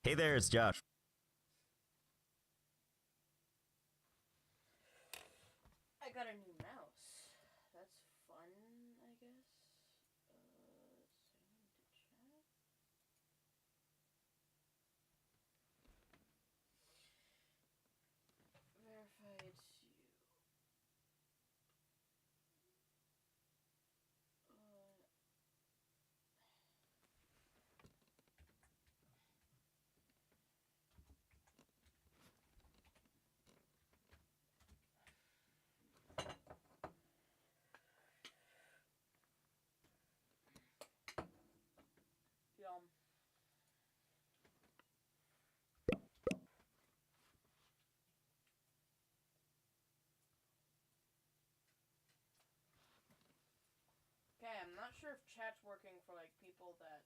Hey there, it's Josh. I got a new mouse. That's fun, I guess. Send to chat. Verify it's you. Yum. Okay, I'm not sure if chat's working for like people that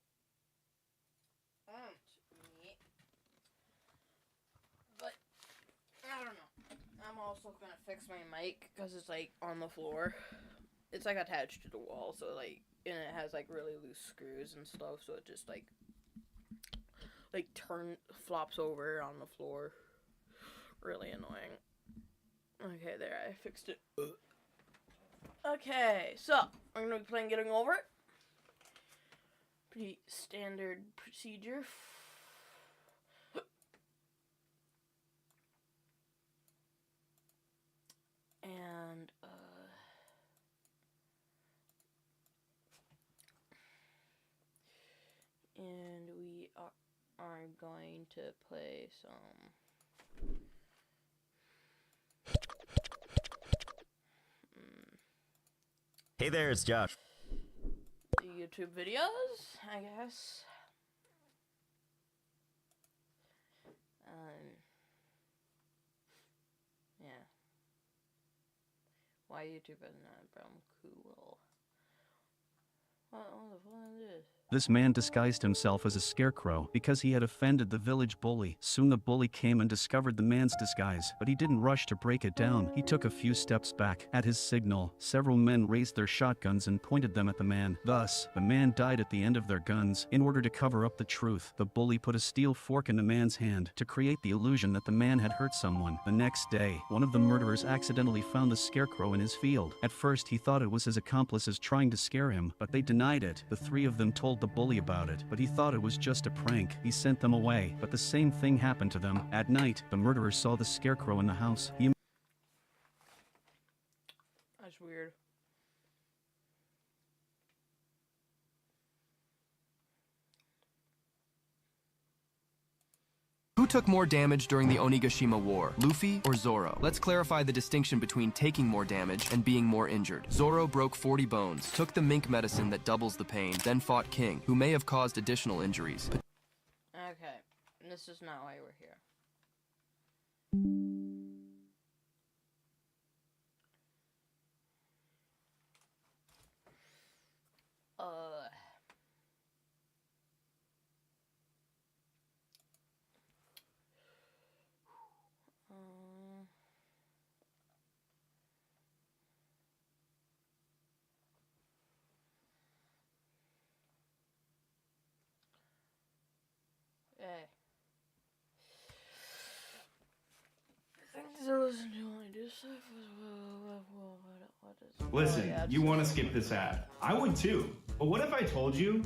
aren't me, but I don't know. I'm also gonna fix my mic because it's like on the floor. It's like attached to the wall, so like, and it has like really loose screws and stuff, so it just like flops over on the floor. Really annoying. Okay, there, I fixed it. Okay, so we're gonna be playing Getting Over It. Pretty standard procedure. And we are going to play some Hey there, it's Josh. YouTube videos, I guess. Yeah. Why YouTube is not brown cool? What the fuck is this? This man disguised himself as a scarecrow because he had offended the village bully. Soon the bully came and discovered the man's disguise, but he didn't rush to break it down. He took a few steps back. At his signal, several men raised their shotguns and pointed them at the man. Thus, the man died at the end of their guns. In order to cover up the truth, the bully put a steel fork in the man's hand to create the illusion that the man had hurt someone. The next day, one of the murderers accidentally found the scarecrow in his field. At first, he thought it was his accomplices trying to scare him, but they denied it. The three of them told the bully about it, but he thought it was just a prank. He sent them away, but the same thing happened to them. At night, the murderer saw the scarecrow in the house. That's weird. Who took more damage during the Onigashima War, Luffy or Zoro? Let's clarify the distinction between taking more damage and being more injured. Zoro broke 40 bones, took the mink medicine that doubles the pain, then fought King, who may have caused additional injuries. Okay, this is not why we're here. Hey. Things I listen to when I do stuff. What is? Listen, you want to skip this ad. I would too. But what if I told you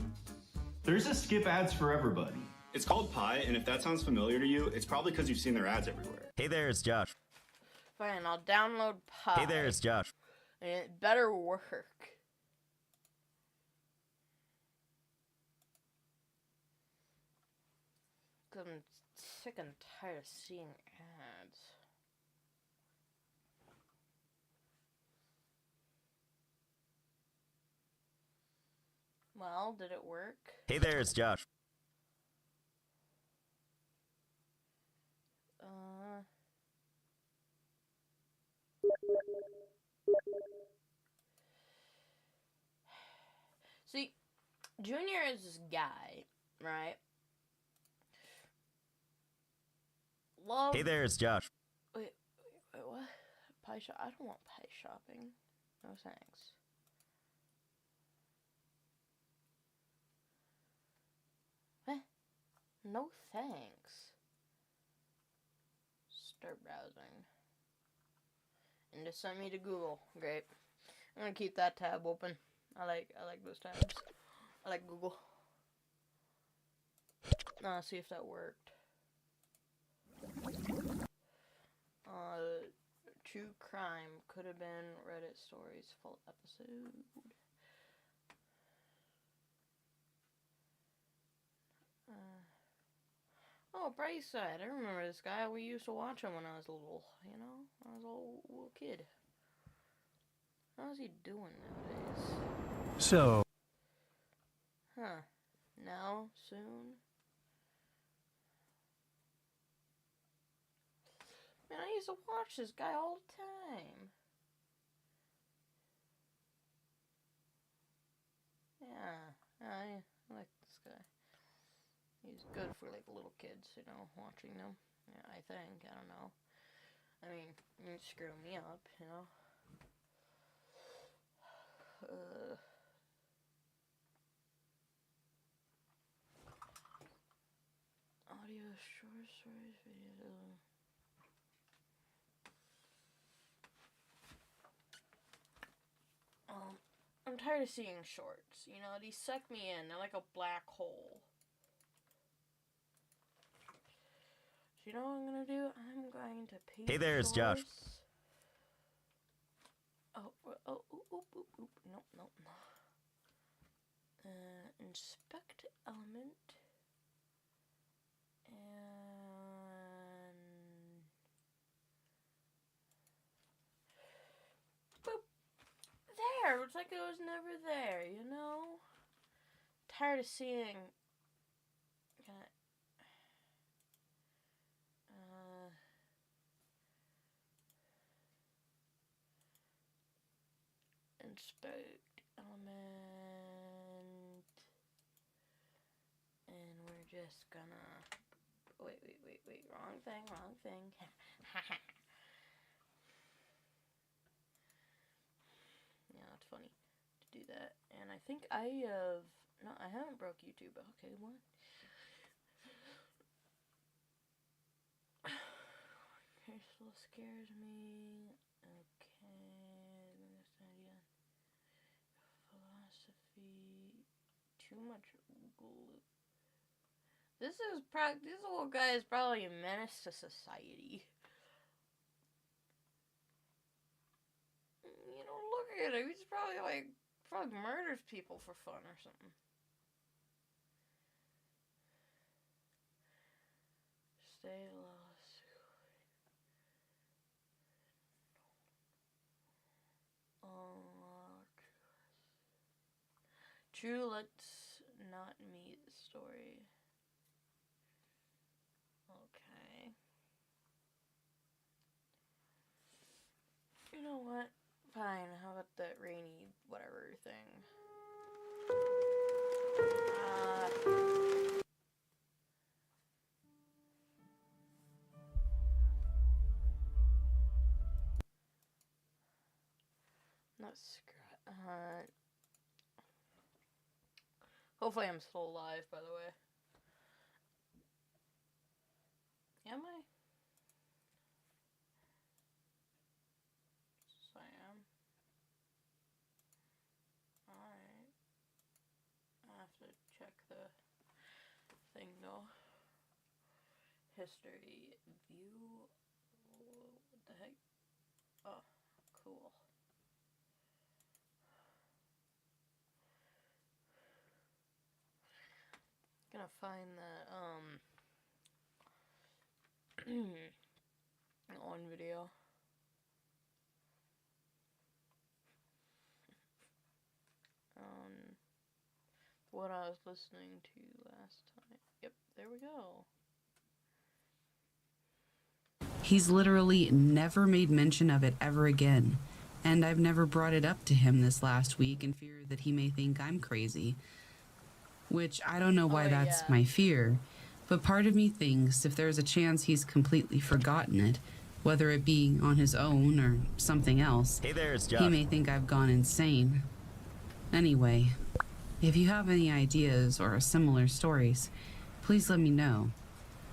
there's a skip ads for everybody? It's called Pi, and if that sounds familiar to you, it's probably because you've seen their ads everywhere. Hey there, it's Josh. Fine, I'll download Pi. Hey there, it's Josh. And it better work. Cause I'm sick and tired of seeing ads. Well, did it work? Hey there, it's Josh. See, Junior is this guy, right? Love. Hey there, it's Josh. Wait, what? Pie shop? I don't want pie shopping. No thanks. What? No thanks. Start browsing. And just sent me to Google. Great. I'm gonna keep that tab open. I like those tabs. I like Google. See if that worked. True crime could have been Reddit stories full episode. Oh, Brightside. I remember this guy. We used to watch him when I was little. You know, I was a little kid. How's he doing nowadays? So. Huh. Now? Soon? Man, I used to watch this guy all the time. Yeah. I like this guy. He's good for, like, little kids, you know, watching them. Yeah, I think. I don't know. I mean, you screw me up, you know. Audio, short stories, videos. I'm tired of seeing shorts. You know, these suck me in. They're like a black hole. So you know what I'm gonna do? I'm going to pay. Hey there, it's Josh. Oh, oop. Nope. Inspect element. And boop. There! It's like it was never there, you know? Tired of seeing. Inspect element. And we're just gonna. Wait. Wrong thing. Yeah, it's funny to do that. And I think I have. No, I haven't broke YouTube. Okay, what? Okay, still scares me. Okay, this idea. Philosophy. Too much glue. This little guy is probably a menace to society. You know, look at him. He's probably murders people for fun or something. Stay lost. True, let's not meet the story. Okay. You know what? Fine, how about that rainy whatever thing? Not hopefully I'm still alive, by the way. Am I? Yes, I am. Alright. I have to check the thing though. History view. What the heck? Oh, cool. Gonna find that on video. What I was listening to last time. Yep, there we go. He's literally never made mention of it ever again, and I've never brought it up to him this last week in fear that he may think I'm crazy. Which I don't know why that's my fear, but part of me thinks if there's a chance he's completely forgotten it, whether it be on his own or something else, Hey there, it's Josh. he may think I've gone insane. Anyway, if you have any ideas or similar stories, Please let me know.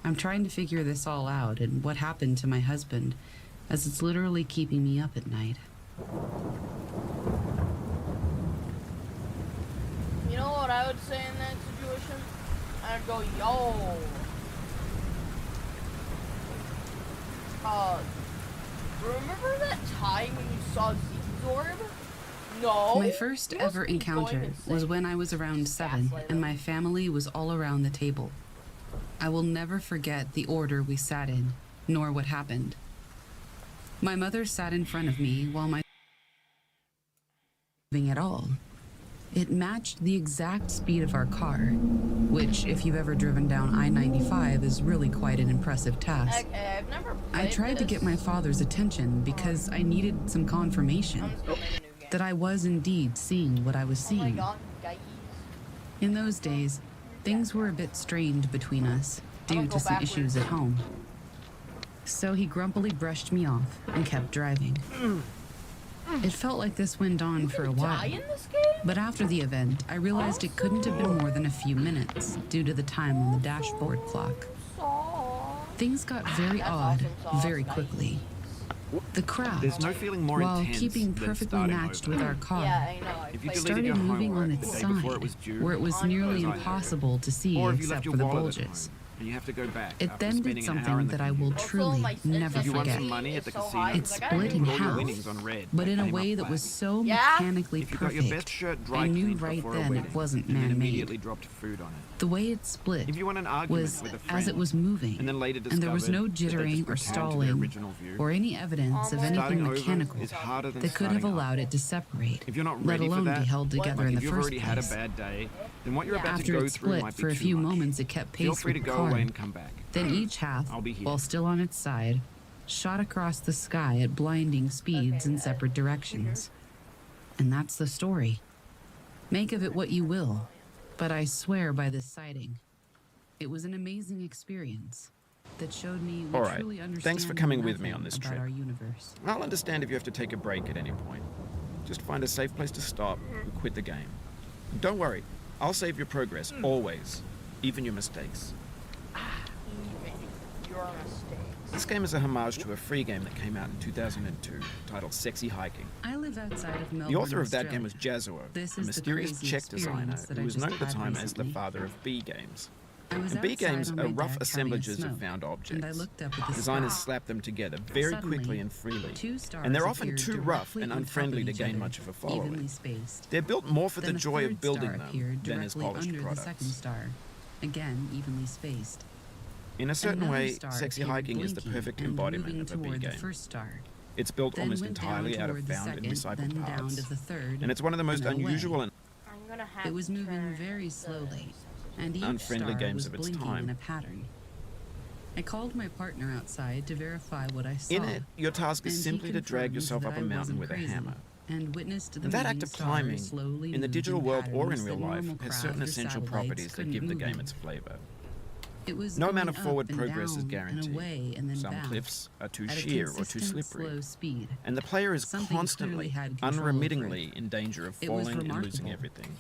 I'm trying to figure this all out and what happened to my husband, as it's literally keeping me up at night. You know what I would say in that situation? I'd go, yo. Remember that time when you saw Zorb? No. My first ever encounter was when I was around 7 and my family was all around the table. I will never forget the order we sat in, nor what happened. My mother sat in front of me while my moving at all. It matched the exact speed of our car, which, if you've ever driven down I-95, is really quite an impressive task. I've never I tried to get my father's attention because I needed some confirmation that I was indeed seeing what I was Oh my seeing. god, guys. In those days, things were a bit strained between us due to some issues at home. So he grumpily brushed me off and kept driving. It felt like this went on for a while, Die in this game? but after the event, I realized it couldn't have been more than a few minutes due to the time on the dashboard clock. Things got very odd very quickly. The crowd, There's no feeling more while intense keeping than perfectly starting matched over. with our car, Yeah, I know. If you deleted started your moving homework on the its day side, before it was due, where it was nearly impossible to see or if you except left for your the wallet at bulges. home and you have to go back It after then did spending an hour in something the that I will computer. truly never If you want forget. some money at the casino, It split in put all your half, winnings on red. but They in a came way up that black. was so Yeah? mechanically If you got your best perfect, shirt dry I knew cleaned right before a then wedding, it wasn't and then man-made. immediately dropped food on it. The way it split If you want an argument was with a friend, as it was moving, and then later and there was no discovered that they jittering just or returned to their stalling original view, or any evidence of starting anything over mechanical is harder than that could have starting up. allowed it to separate, If you're not let ready for alone that, be held together like in the if you've first already had a place. bad day, then what you're about After to go it through split might be for a too few much. moments, it kept Feel pace free with to the go car. away and come back. Then each half, I'll be here. while still on its side, shot across the sky at blinding speeds in separate directions. And that's the story. Make of it what you will, but I swear by this sighting. It was an amazing experience that showed me we All right. truly understand Thanks for coming with me nothing on this about trip. our universe. I'll understand if you have to take a break at any point. Just find a safe place to stop and quit the game. And don't worry, I'll save your progress, always. Even your mistakes. Even your mistakes. This game is a homage to a free game that came out in 2002, titled Sexy Hiking. I live outside of Melbourne, The author of that game was Australia. Jazuo, This a is the mysterious crazy Czech designer experience that who I was just known at the had time as the recently. father of B games. I was And B outside games on are my rough deck assemblages having a of smoke, found objects. and I looked up at the Designers sky. slap them together very Suddenly, quickly and freely. 2 stars And they're often appeared too rough directly and on top unfriendly of to each gain other, much of a evenly following. spaced. They're built more for Then the a joy third of building star them appeared than as directly polished under the second products. star, again evenly spaced. In a certain Another way, star Sexy appeared Hiking is the blinking perfect and embodiment moving of a B toward the game. first star. It's built Then almost went down entirely out of toward the found and second, recycled then down parts. to the third, And it's one of the most and away. unusual and I'm gonna have It was to moving turn very the- slowly, and each unfriendly star games was of its blinking time. in a pattern. I called my partner outside to verify what I saw. in it, your task is and he simply to drag confirmed yourself that up a I mountain wasn't with a crazy, hammer. and witnessed the And that act moving of stars climbing, slowly in the move digital world or in patterns real that life, normal has crowds certain or essential satellites properties that couldn't give the move game in. its flavor. It was No going amount of up forward and progress is down guaranteed. and away and then Some back cliffs are too at a sheer or too consistent, slippery. slow speed. And the player is Something clearly constantly, had control over unremittingly it. in danger of It was falling and losing remarkable. everything.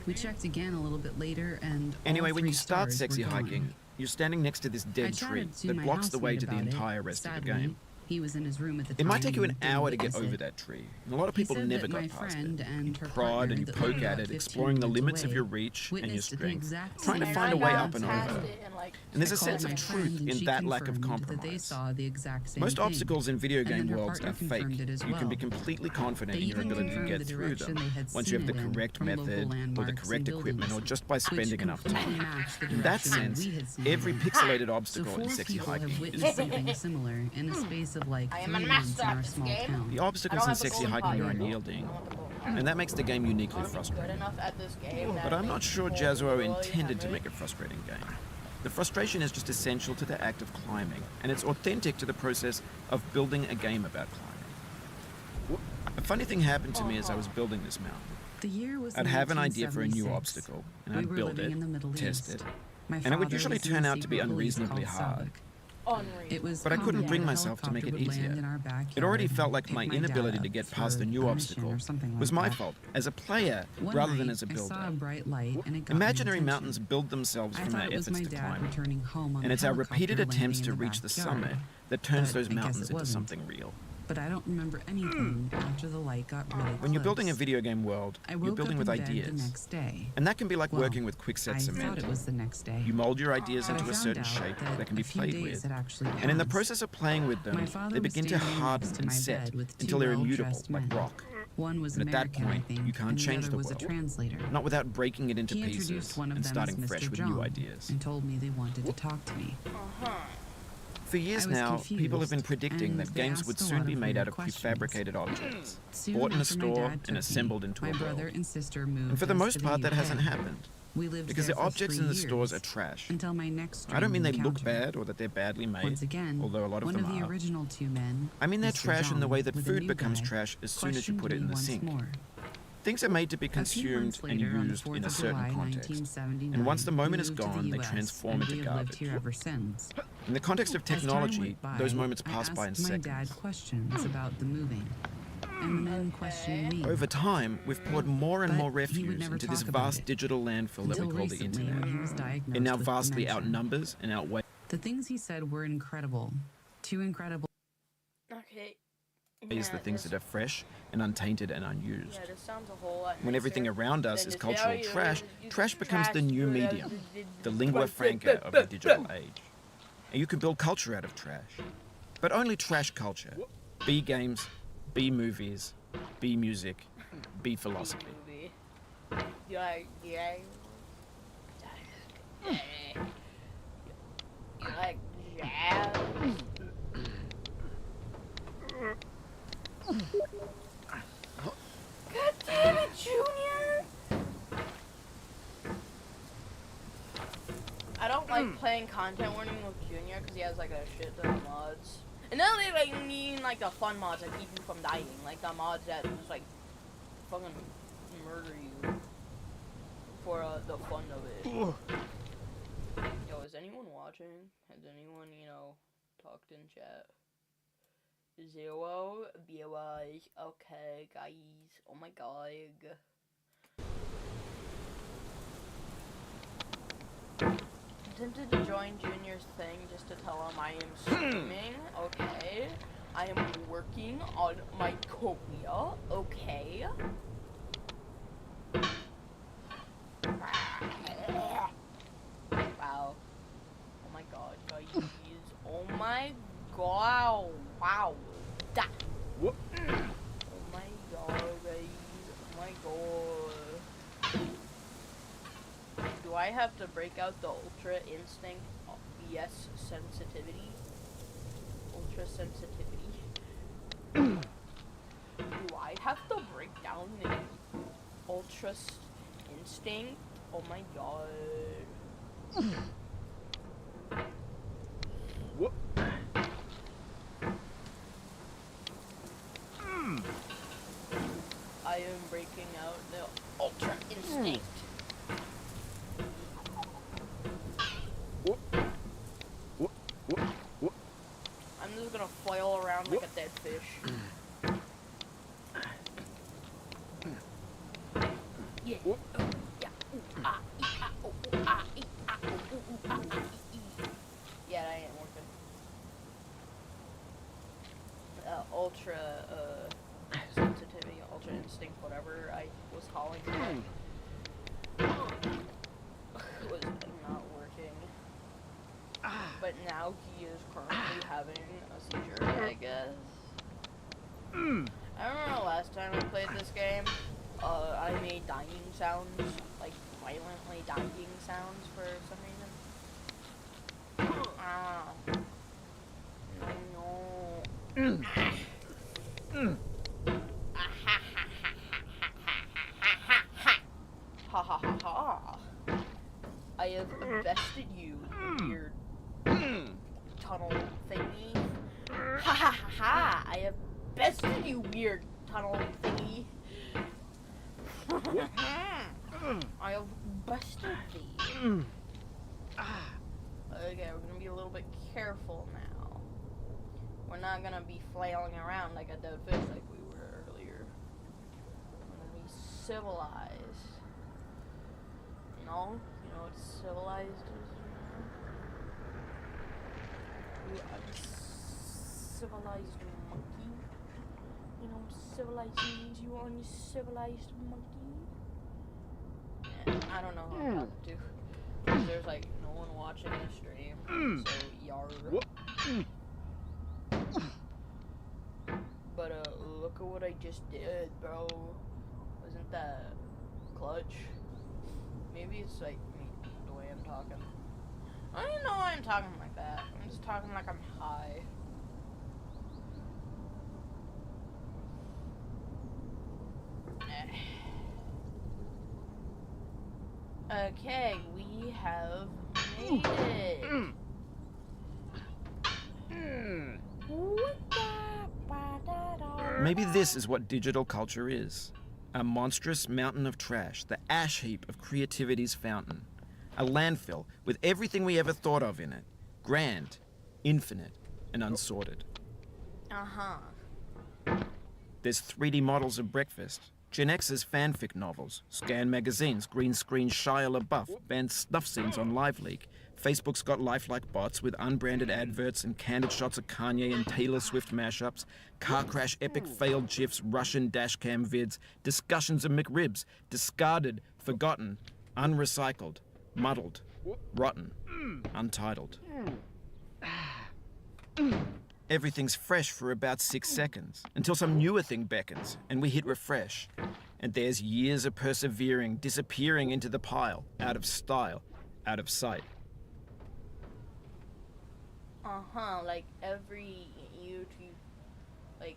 We checked again a little bit later, and all Anyway, when 3 you start stars were Sexy gone. Hiking, you're standing next to this I dead tree chatted to that my blocks the way housemate to the about it. entire rest of the Sadly, game. He was in his room at the time. It might take you an and didn't hour to get witness over it. that tree, and a lot of He people said never that got my past friend it. and her Prod partner and you that poke lived at about it, 15 exploring the minutes limits of away your reach and your witnessed the strength, exact trying to same find a thing way I up and passed over. it and, like, And there's a I sense called of my friend truth and in she that lack of confirmed that they compromise. saw the exact same Most thing. obstacles in video And then game her worlds partner are fake. confirmed it as You can be well. completely confident They in your even ability to confirmed get the through direction them they had once you have seen the it in correct from local method or the landmarks correct and equipment or buildings, just by which spending enough completely time. matched the In that direction sense, we had seen every it. pixelated So obstacle 4 in Sexy people have Hiking is witnessed fake. something similar in a space of like I 3 am a months master in at our this small game. town. The I obstacles don't in have the Sexy golden Hiking are button. unyielding, I want the gold. and that makes the game uniquely Good frustrating. enough at this game. But I'm not sure Jazuo intended to make a frustrating game. The frustration is just essential to the act of climbing, and it's authentic to the process of building a game about climbing. A funny thing happened to me as I was building this mountain. The year was I'd have an idea for a new 1976. obstacle, and We I'd were build living it, in the Middle test East. it, My and it would father usually was in turn the out to be secret police unreasonably called hard. Sabak. unreal. It was But I couldn't common bring that a myself to make it helicopter would easier. land in our backyard It already felt and like pick my dad inability to up get past for a new a mission obstacle or something was like my that. fault as a player One rather night, than as a I saw a builder. bright light and it got Imaginary my mountains attention. build themselves I from thought our it was efforts my to dad climb them. returning home on And the it's our repeated helicopter attempts landing to in the reach the backyard. summit that turns But those I guess mountains it into wasn't. something real. But I don't remember anything after the light got really When you're building a close. video game world, I you're woke building up with in bed the ideas. next day. And that can be like Well, working with quickset I cement. thought it was the next day. You mold your ideas But I into a found certain out shape that that can be a few played days with. had actually And in the passed. process of playing with them, My father they was begin to standing harden next to and my set bed with two until they're immutable, well-dressed like men. rock. One was And at that American, point, I think, you can't and change the the other was a world. translator. Not without breaking it into He pieces introduced one of and them starting as fresh Mr. with John new ideas. and told me they wanted to talk to me. For years I was now, people have been confused, predicting and that they games asked would a soon lot be of made weird out of questions. prefabricated objects, Soon bought in a after my store dad took and me, assembled into my a brother world. and sister moved And for the us most to part, that UK. hasn't happened. We lived Because there the for objects 3 in the stores are years, trash. until my next I don't mean they strange look encounter. bad or that they're badly made, Once again, although a lot of one them of the are. original two men, I mean they're Mr. trash in the John, way that with a food new becomes guy, trash as soon as you questioned put it me in the once sink. more. Things are made to be A few consumed months and later, on the used 4th in a of certain July, context. 1979, And once the moment is we moved to gone, the they US, transform and into we have lived garbage. here ever since. In the context of As time technology, went by, those moments I pass by in asked my dad seconds. questions about the moving, and the men questioned me. Over time, we've poured more and But more he would refuse never into this talk about vast it. digital landfill that we Until call the recently, internet. when he was diagnosed It now with vastly dementia. outnumbers and outweighs The things he said were incredible. Too incredible. Okay. the things that are fresh and untainted and unused. Yeah, this sounds a whole lot When everything nicer around us than is just, cultural yeah, trash, you- trash becomes the new trash, medium, the lingua franca of the digital age. And you can build culture out of trash. But only trash culture. B games, B movies, B music, B philosophy. Movie. You like, yeah. You like jazz? God damn it, Junior! I don't like playing content warning with Junior because he has like a shit ton of mods. And then they like mean like the fun mods that keep you from dying, like the mods that just like fucking murder you for the fun of it. Yo, is anyone watching? Has anyone, talked in chat? 0 viewers. Okay, guys. Oh my god. I'm tempted to join Junior's thing just to tell him I am streaming. Okay. I am working on my career. Okay. Wow. Oh my god, guys. Oh my god. Wow. That. Oh my god, guys. Oh my god. Do I have to break out the Ultra Instinct? Yes, sensitivity. Ultra sensitivity. Do I have to break down the Ultra Instinct? Oh my god. I am breaking out the Ultra Instinct. I'm just gonna flail around like a dead fish. Yeah. Yeah. Ooh, ah, ee, ah, oh, ooh, ah, ee, ah, oh, ooh, ah, ah, ee, ee. Yeah, that ain't working. Ultra sensitivity, ultra instinct, whatever I was calling it, was not working. But now he is currently having a seizure, I guess. I remember last time I played this game, I made dying sounds, like violently dying sounds for some reason. Ah. No. Ha ha ha ha. I have bested you, weird tunnel thingy. Ha ha ha ha. I have bested you, weird tunnel thingy. I have bested thee. Okay, we're gonna be a little bit careful now. We're not gonna be flailing around like a dead fish like we were earlier. We're gonna be civilized. You know what civilized is? You uncivilized monkey. You know what civilized means, you uncivilized monkey? And I don't know who I'm talking to. 'Cause there's like no one watching the stream. So yarr. But look at what I just did, bro. Wasn't that clutch? Maybe it's like me, the way I'm talking. I don't even know why I'm talking like that. I'm just talking like I'm high. Okay, we have made it. Maybe this is what digital culture is. A monstrous mountain of trash, the ash heap of creativity's fountain. A landfill with everything we ever thought of in it. Grand, infinite, and unsorted. There's 3D models of breakfast, Gen X's fanfic novels, Scan magazines, green screen Shia LaBeouf, banned snuff scenes on LiveLeak. Facebook's got lifelike bots with unbranded adverts and candid shots of Kanye and Taylor Swift mashups, car crash epic failed GIFs, Russian dashcam vids, discussions of McRibs, discarded, forgotten, unrecycled, muddled, rotten, untitled. Everything's fresh for about 6 seconds, until some newer thing beckons, and we hit refresh. And there's years of persevering, disappearing into the pile, out of style, out of sight. Like every YouTube, like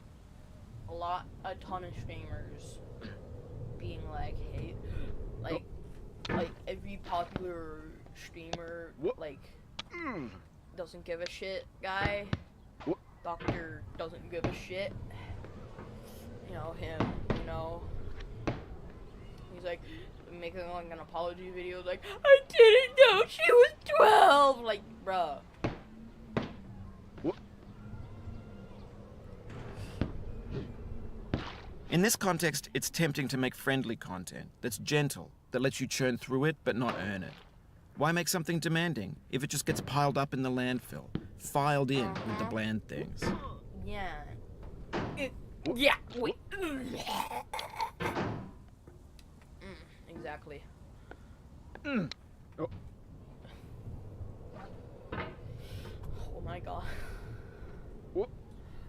a ton of streamers being like, hey, like every popular streamer, like, doesn't give a shit guy. Doctor doesn't give a shit. You know, him, you know. He's like making like an apology video, like, I didn't know she was 12! Like, bruh. In this context, it's tempting to make friendly content that's gentle, that lets you churn through it but not earn it. Why make something demanding if it just gets piled up in the landfill, filed in with the bland things? Yeah. Yeah, wait. Exactly. Oh my god.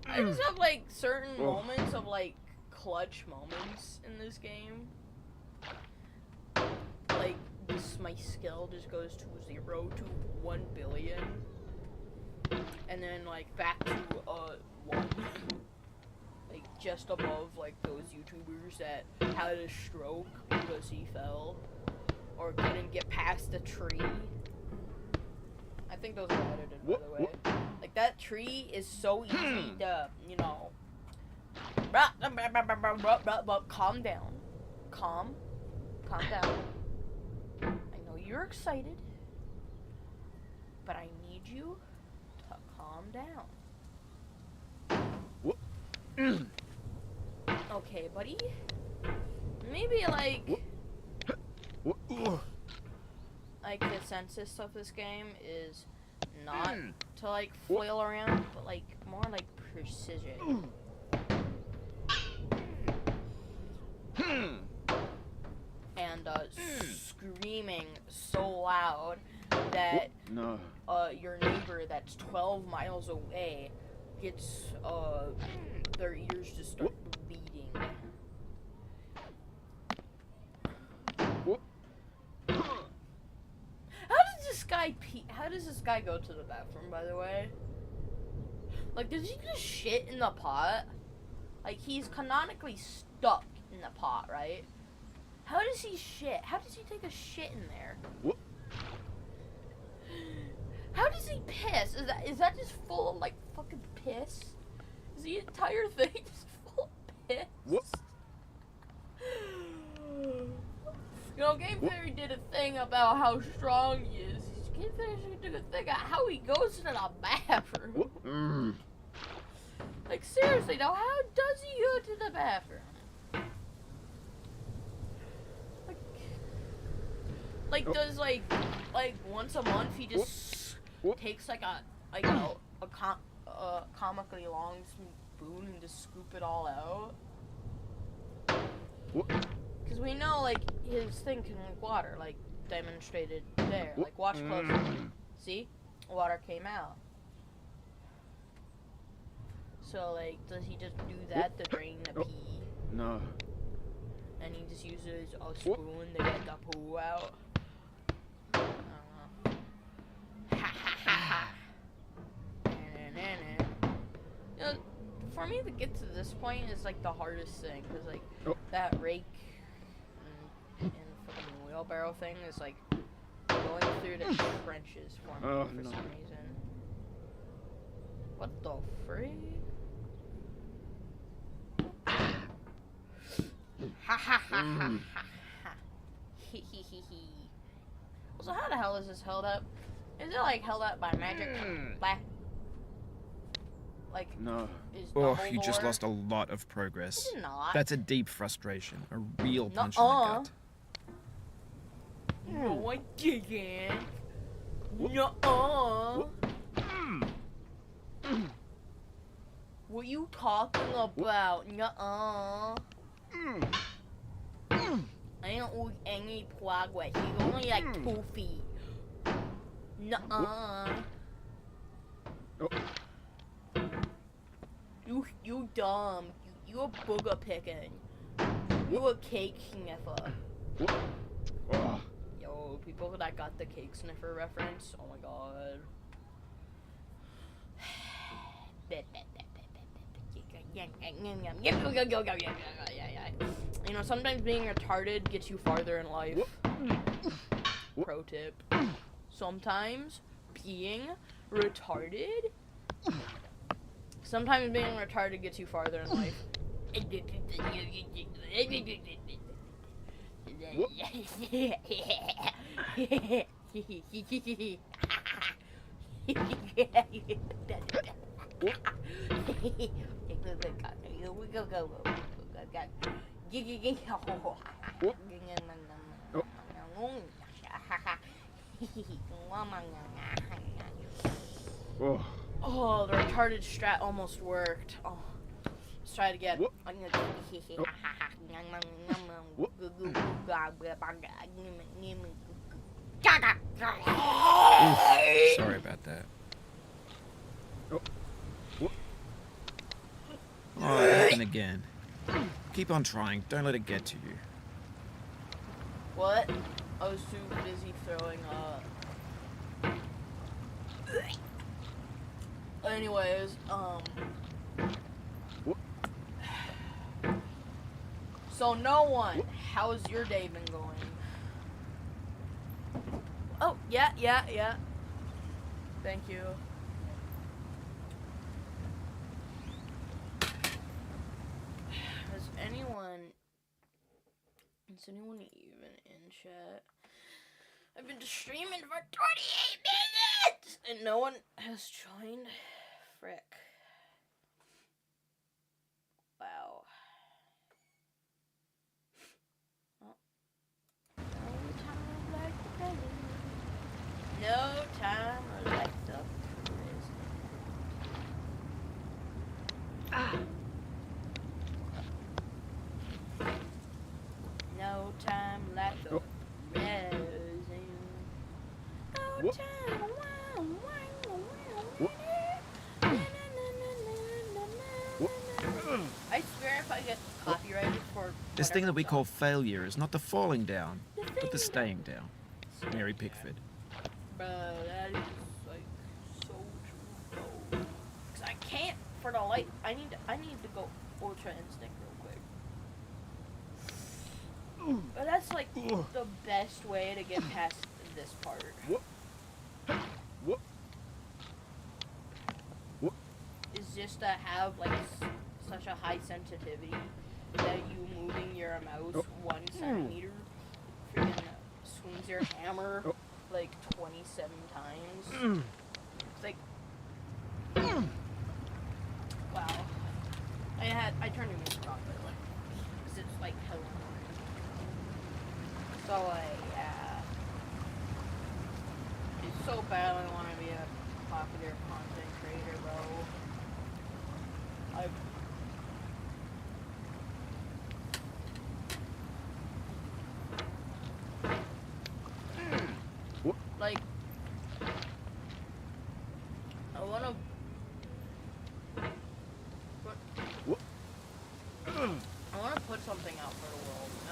I just have like certain moments of like clutch moments in this game. Like my skill just goes to 0 to 1 billion. And then like back to 1. Like just above like those YouTubers that had a stroke because he fell or couldn't get past the tree. I think those are edited, by the way. Like that tree is so easy to, you know. Calm down. Calm down. I know you're excited, but I need you to calm down. Okay, buddy. Maybe like the census of this game is not to like flail around, but like more like precision. And screaming so loud that your neighbor that's 12 miles away gets their ears just start bleeding. How does this guy go to the bathroom, by the way? Like, does he just shit in the pot? Like, he's canonically stuck in the pot, right? How does he shit? How does he take a shit in there? How does he piss? Is that just full of, like, fucking piss? Is the entire thing just full of piss? You know, Game Theory did a thing about how strong he is. Game Theory did a thing about how he goes to the bathroom. Like, seriously, though, how does he go to the bathroom? Like does, like, once a month he just takes, like, a comically long spoon and just scoop it all out? Because we know, like, his thing can drink water, like, demonstrated there. Like, watch closely. See? Water came out. So, like, does he just do that to drain the pee? No. And he just uses a spoon to get the poo out? I don't know. You know, for me to get to this point is, like, the hardest thing. Because, like, that rake and fucking wheelbarrow thing is, like, going through the trenches for me for some reason. What the freak? Ha ha ha ha ha ha. He. So how the hell is this held up? Is it like held up by magic? Like No. Is Oh, you just Dumbledore- lost a lot of progress. I did not. That's a deep frustration. A real punch in Nuh-uh. the gut. No, I didn't. Nuh-uh. What you talking about? Nuh-uh. I didn't lose any progress. He's only like 2 feet. Nuh-uh. You dumb. You a booger picking. You a cake sniffer. Yo, people that got the cake sniffer reference, oh my god. You know, sometimes being retarded gets you farther in life. Pro tip. Sometimes being retarded gets you farther in life. Oh, the retarded strat almost worked. Oh, let's try it again. Sorry about that. Oh, it happened again. Keep on trying. Don't let it get to you. What? I was too busy throwing up. Anyways, so no one, how's your day been going? Oh, yeah. Thank you. Is anyone even in chat? I've been streaming for 28 minutes! And no one has joined? Frick. Wow. Oh. No time like the present. No time like the present. No time. I swear if I get copyrighted for This thing that we whatever call failure is not the falling down, but the staying down. Mary Pickford. Bro, that is like so true, bro. Cause I can't for the life. I need to go Ultra Instinct real quick. But that's like the best way to get past this part. Is just to have like such a high sensitivity that you moving your mouse 1 centimeter freaking swings your hammer like 27 times. It's like, wow. I turned it into chocolate, like, because it's like hella annoying. So yeah, it's so bad. I want to be a popular content creator, bro. Like, I want to. I want to put something out for the world, you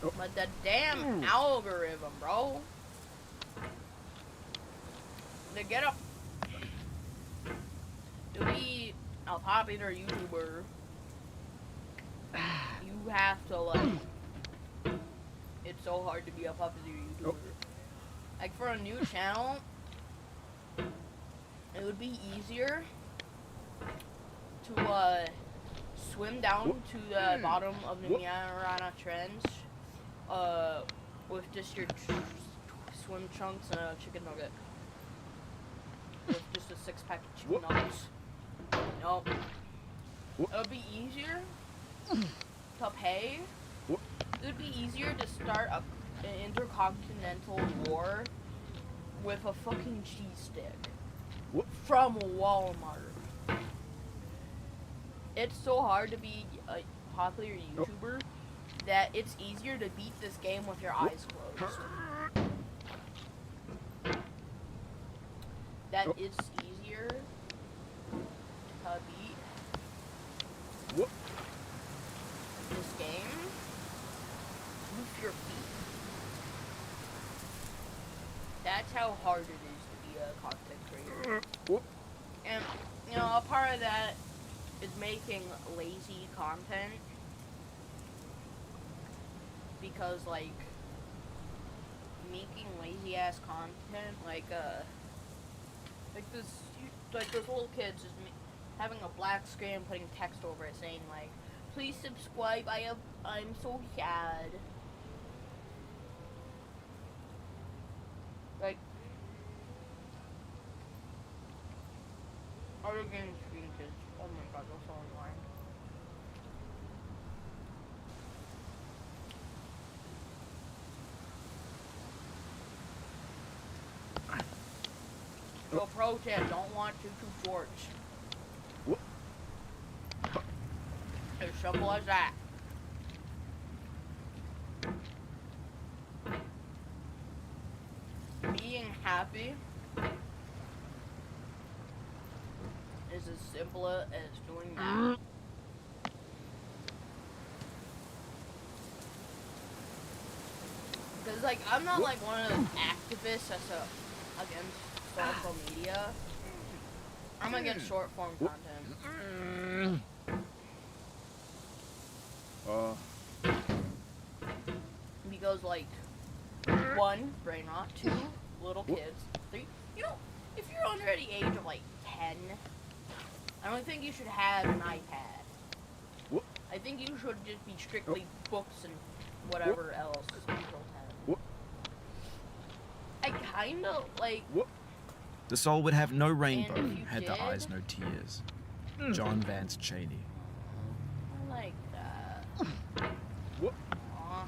know? But the damn algorithm, bro. To get up. To be a popular YouTuber, you have to, like. It's so hard to be a popular YouTuber. Like, for a new channel, it would be easier to swim down to the bottom of the Mariana Trench with just your swim trunks and a chicken nugget. With just a 6-pack of chicken nuggets. Nope. It would be easier to pay. It would be easier to start an intercontinental war with a fucking cheese stick from Walmart. It's so hard to be a popular YouTuber that it's easier to beat this game with your eyes closed. That it's easier to beat this game with your feet. That's how hard it is to be a content creator. And, you know, a part of that is making lazy content. Because, like, making lazy ass content, like this little kid's just having a black screen, putting text over it saying, like, please subscribe, I'm so sad. Like, other game screen kids, oh my god, they're so annoying. So pro tip, don't watch YouTube shorts. As simple as that. Being happy is as simple as doing that. Because, like, I'm not like one of those activists that's against social media. I'm against short form content. Because, like, 1, brain rot, 2, little kids, 3, you know, if you're under the age of like 10, I don't think you should have an iPad. I think you should just be strictly books and whatever else until 10. I kinda like. The soul would have no rainbow And if you had the did- eyes no tears. John Vance Cheney. I like that. Aw.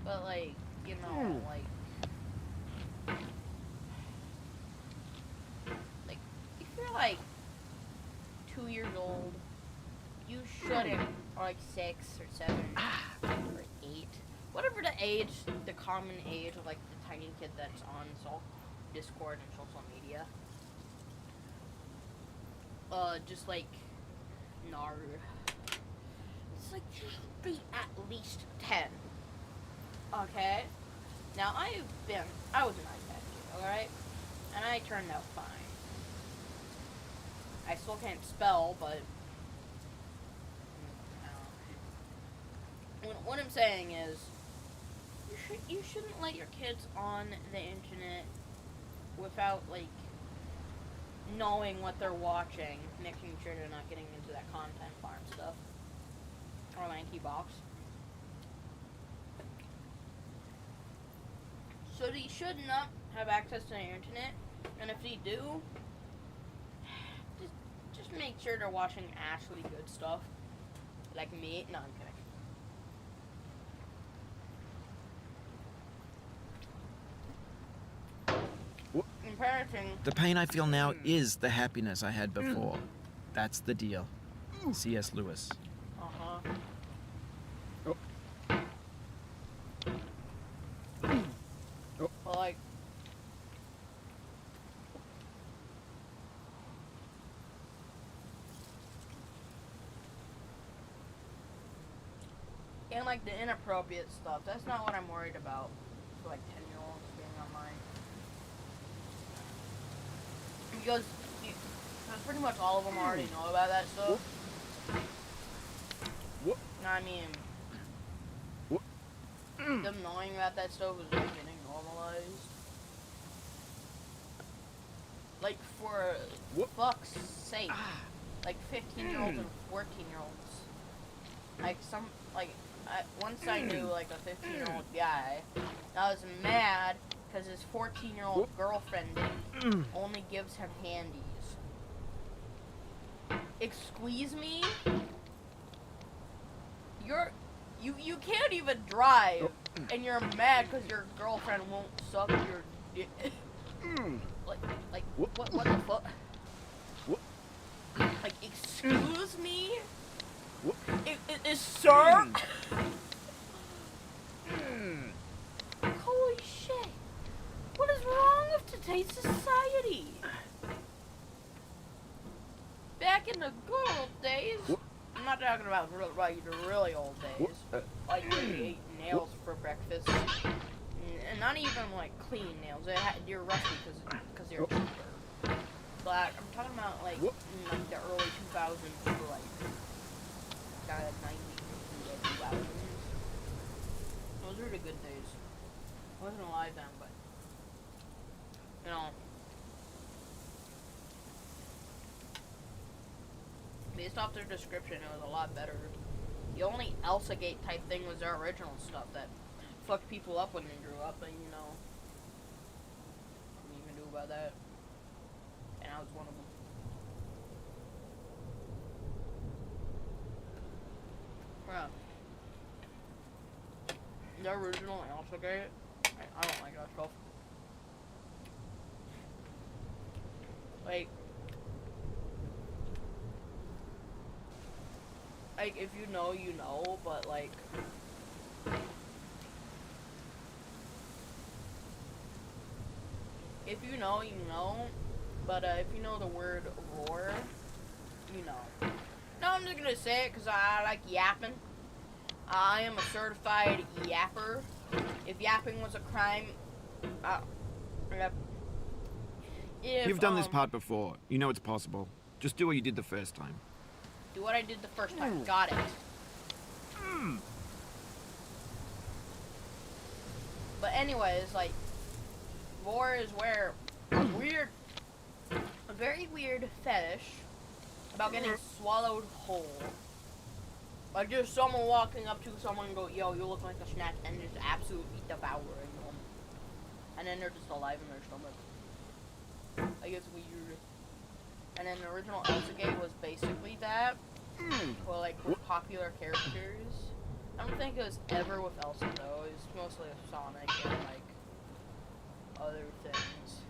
But, like, you know, like, if you're, like, 2 years old, you shouldn't, or, like, 6 or 7 or 8, whatever the age, the common age of, like, the tiny kid that's on Discord and social media. Just, like, nar. It's like, just be at least 10. Okay? Now, I was an iPad kid, alright? And I turned out fine. I still can't spell, but... What I'm saying is, you shouldn't let your kids on the internet without, like, knowing what they're watching, making sure they're not getting into that content farm stuff. Or lanky box. So they should not have access to the internet, and if they do, make sure they're watching actually good stuff. Like me. No, I'm kidding. In parenting, The pain I feel now is the happiness I had before. That's the deal. C.S. Lewis. well, like, and like the inappropriate stuff, that's not what I'm worried about for like 10-year-olds being online. Because pretty much all of them already know about that stuff. I mean, them knowing about that stuff is like getting normalized. Like, for fuck's sake. Like 15-year-olds and 14-year-olds. Like once I knew like a 15-year-old guy, I was mad because his 14-year-old girlfriend only gives him handies. Excuse me? You can't even drive, and you're mad because your girlfriend won't suck your dick. like what the fuck? Like, excuse me? Sir? Holy shit. What is wrong with today's society? Back in the good old days, I'm not talking about the really old days, like when you ate nails for breakfast, and not even like clean nails. You're rusty because you're cheaper. But I'm talking about like in like the early 2000s to like kind of 90s to 2000s. Those were the good days. I wasn't alive then, but you know. Based off their description, it was a lot better. The only Elsa-gate type thing was their original stuff that fucked people up when they grew up, and you know, nothing you can do about that. And I was one of them. Yeah. The original Elsa-gate, I don't like that stuff. Like, if you know, you know, but like, if you know, you know, but if you know the word roar, you know. No, I'm just gonna say it because I like yapping. I am a certified yapper. If yapping was a crime, You've done this part before. You know it's possible. Just do what you did the first time. Do what I did the first time. Got it. But anyways, like, roar is where a very weird fetish about getting swallowed whole. Like, there's someone walking up to someone and go, yo, you look like a snack, and just absolutely devouring them. And then they're just alive in their stomach. Like, it's weird. And then the original Elsa-gate was basically that. Well, like, with popular characters. I don't think it was ever with Elsa, though. It was mostly with Sonic and, like, other things.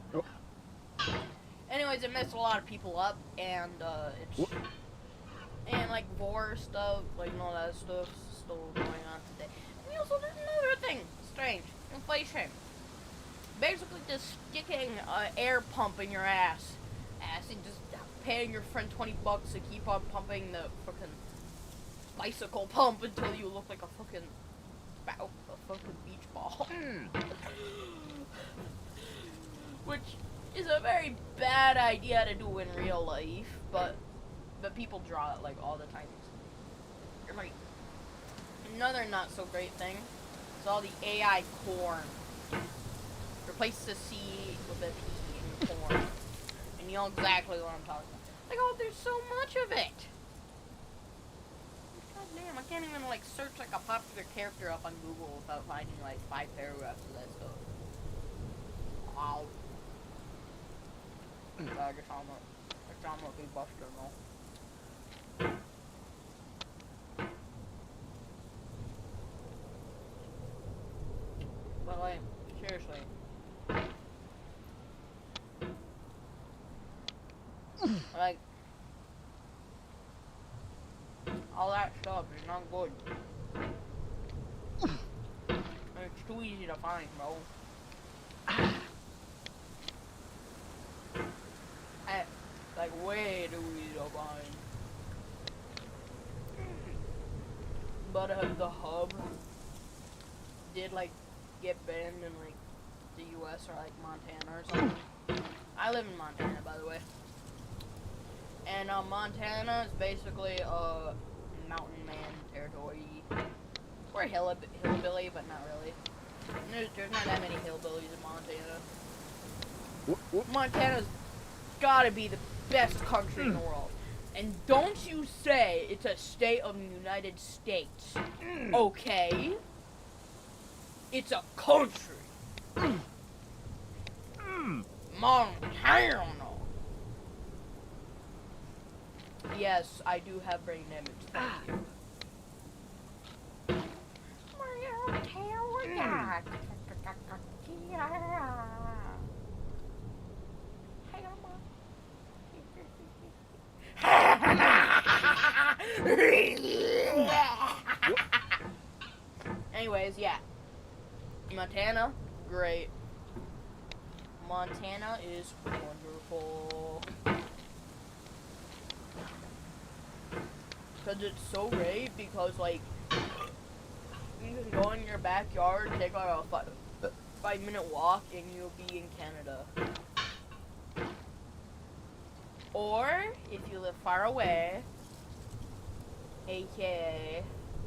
Anyways, it messed a lot of people up, and, and, like, war stuff, like, and all that stuff is still going on today. And we also did another thing. Strange. Inflation. Basically just sticking an air pump in your ass and just paying your friend $20 to keep on pumping the fucking bicycle pump until you look like a fucking beach ball. Which is a very bad idea to do in real life, but people draw it like all the time. Like, another not so great thing is all the AI corn. Replace the C with a P in corn. And you know exactly what I'm talking about. Like, oh, there's so much of it. God damn, I can't even, like, search, like, a popular character up on Google without finding, like, 5 paragraphs of that stuff. Wow. I guess I'm a big buster, no? Like, all that stuff is not good. And it's too easy to find, bro. Like, way too easy to find. But the hub did, like, get banned in, like, the US or, like, Montana or something. I live in Montana, by the way. And Montana is basically mountain man territory. We're hillbilly, but not really. There's not that many hillbillies in Montana. Montana's gotta be the best country in the world. And don't you say it's a state of the United States. Okay? It's a country. Montana. Yes, I do have brain damage. Thank you. Anyways, yeah. Montana, great. Montana is wonderful. Because it's so great, because, like, you can go in your backyard, take like a 5-minute walk, and you'll be in Canada. Or, if you live far away, aka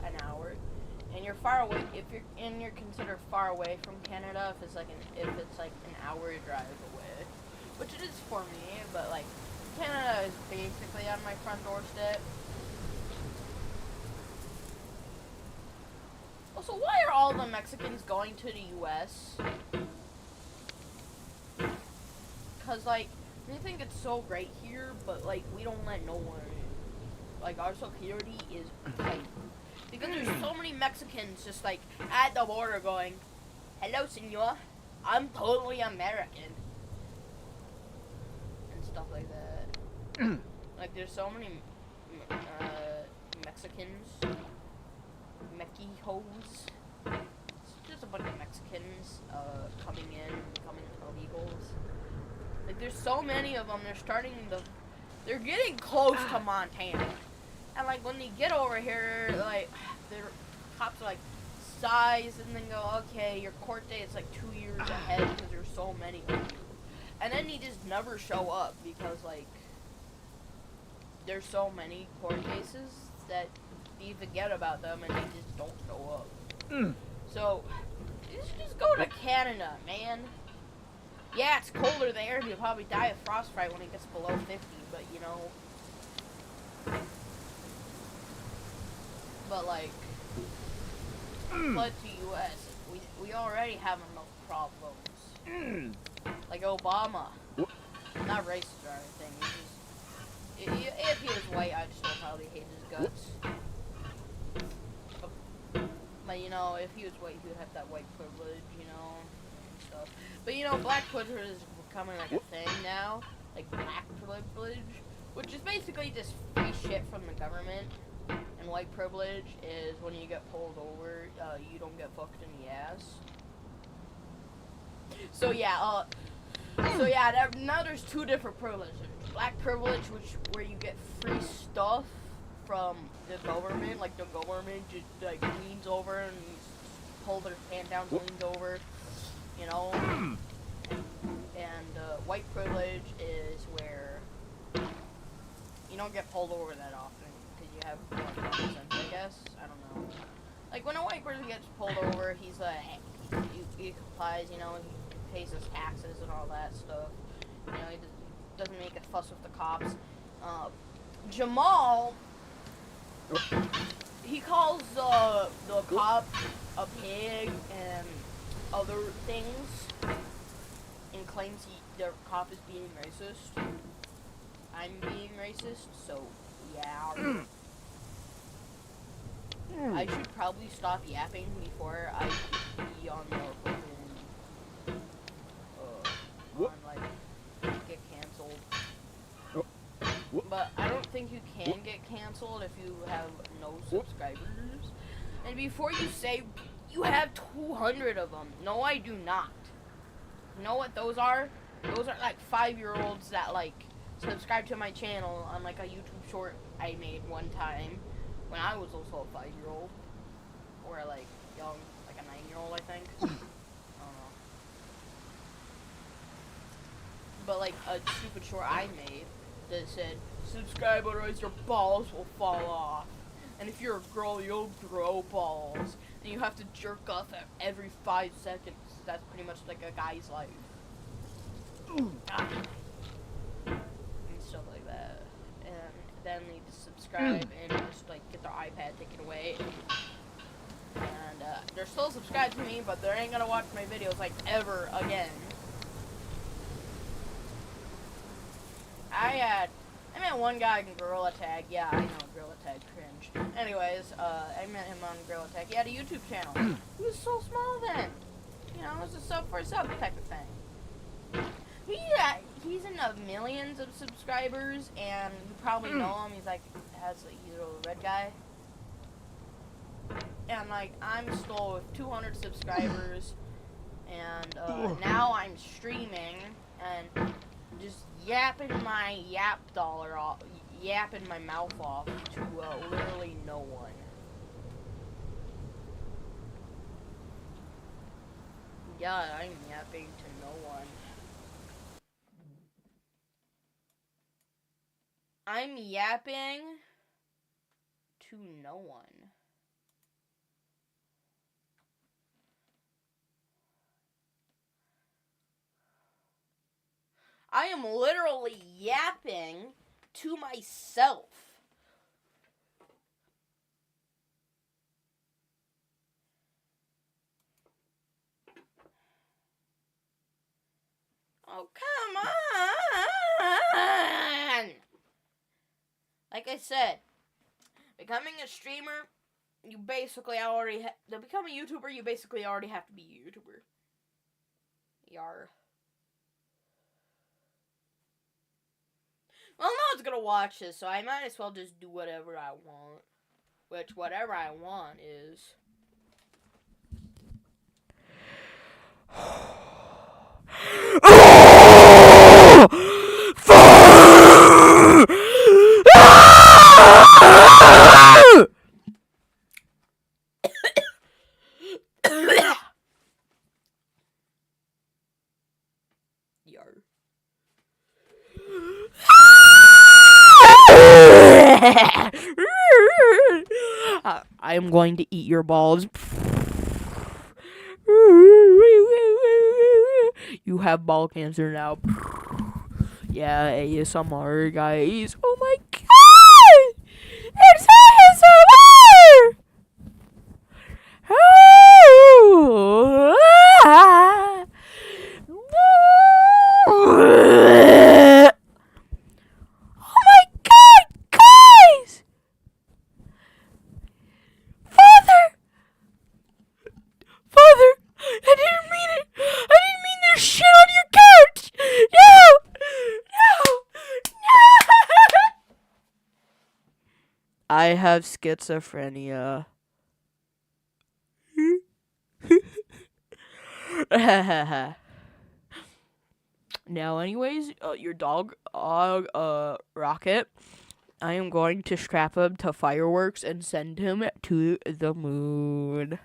an hour, and you're far away, you're considered far away from Canada, if it's like an hour drive away, which it is for me, but like Canada is basically on my front doorstep. Also, why are all the Mexicans going to the U.S.? Cause like we think it's so great here, but like we don't let no one in. Like our security is tight. Because there's so many Mexicans just like at the border going, "Hello, senor, I'm totally American," and stuff like that. Like there's so many Mexicans, Mexicos. It's just a bunch of Mexicans coming in, becoming illegals. Like there's so many of them. They're getting close to Montana. And, like, when they get over here, like, their cops are, like, size and then go, okay, your court date is, like, 2 years ahead because there's so many of you. And then they just never show up because, like, there's so many court cases that you forget about them and they just don't show up. So, you should just go to Canada, man. Yeah, it's colder there. You'll probably die of frostbite when it gets below 50, but, you know... But like, but to U.S., we already have enough problems. Like Obama, not racist or anything. If he was white, I'd still probably hate his guts. But you know, if he was white, he would have that white privilege, you know, and stuff. But you know, black privilege is becoming like a thing now, like black privilege, which is basically just free shit from the government. And white privilege is when you get pulled over, you don't get fucked in the ass. So yeah, now there's two different privileges. Black privilege, where you get free stuff from the government, like the government just like leans over and pulls their hand down, leans over, you know. And white privilege is where you don't get pulled over that often. You have more common sense, I guess. I don't know. Like, when a white person gets pulled over, he's like, he complies, you know, he pays his taxes and all that stuff. You know, he doesn't make a fuss with the cops. Jamal, he calls the cop a pig and other things, and claims the cop is being racist. I'm being racist, so yeah. I should probably stop yapping before I be on the fucking, get canceled. but I don't think you can get canceled if you have no subscribers. And before you say you have 200 of them, no, I do not. You know what those are? Those are like 5-year-olds that like subscribe to my channel on like a YouTube short I made one time when I was also a 5-year-old, or like young, like a 9-year-old, I think. I don't know. But like a stupid short I made that said, "Subscribe otherwise your balls will fall off. And if you're a girl, you'll grow balls. And you have to jerk off every 5 seconds." That's pretty much like a guy's life. And stuff like that. And then they just subscribe and just like get their iPad taken away. And they're still subscribed to me, but they ain't gonna watch my videos like ever again. I met one guy in Gorilla Tag. Yeah, I know, Gorilla Tag cringe. Anyways, I met him on Gorilla Tag. He had a YouTube channel. He was so small then. You know, it was a sub for sub type of thing. He's in the millions of subscribers, and you probably know him. He's a red guy. And like, I'm still with 200 subscribers, and now I'm streaming and just yapping my yapping my mouth off to literally no one. Yeah, I'm yapping to no one. I'm yapping to no one. I am literally yapping to myself. Oh, come on! Like I said, becoming a streamer, you basically already to become a YouTuber, you basically already have to be a YouTuber. Yar. Well, no one's gonna watch this, so I might as well just do whatever I want. Which, whatever I want is... Yar. I am going to eat your balls. You have ball cancer now. Yeah, ASMR, guys. Oh my god! It's ASMR! Oh my god, guys! Father, I didn't mean it. I didn't mean there's shit on your couch. No. I have schizophrenia. Now, anyways, your dog, Rocket, I am going to strap him to fireworks and send him to the moon.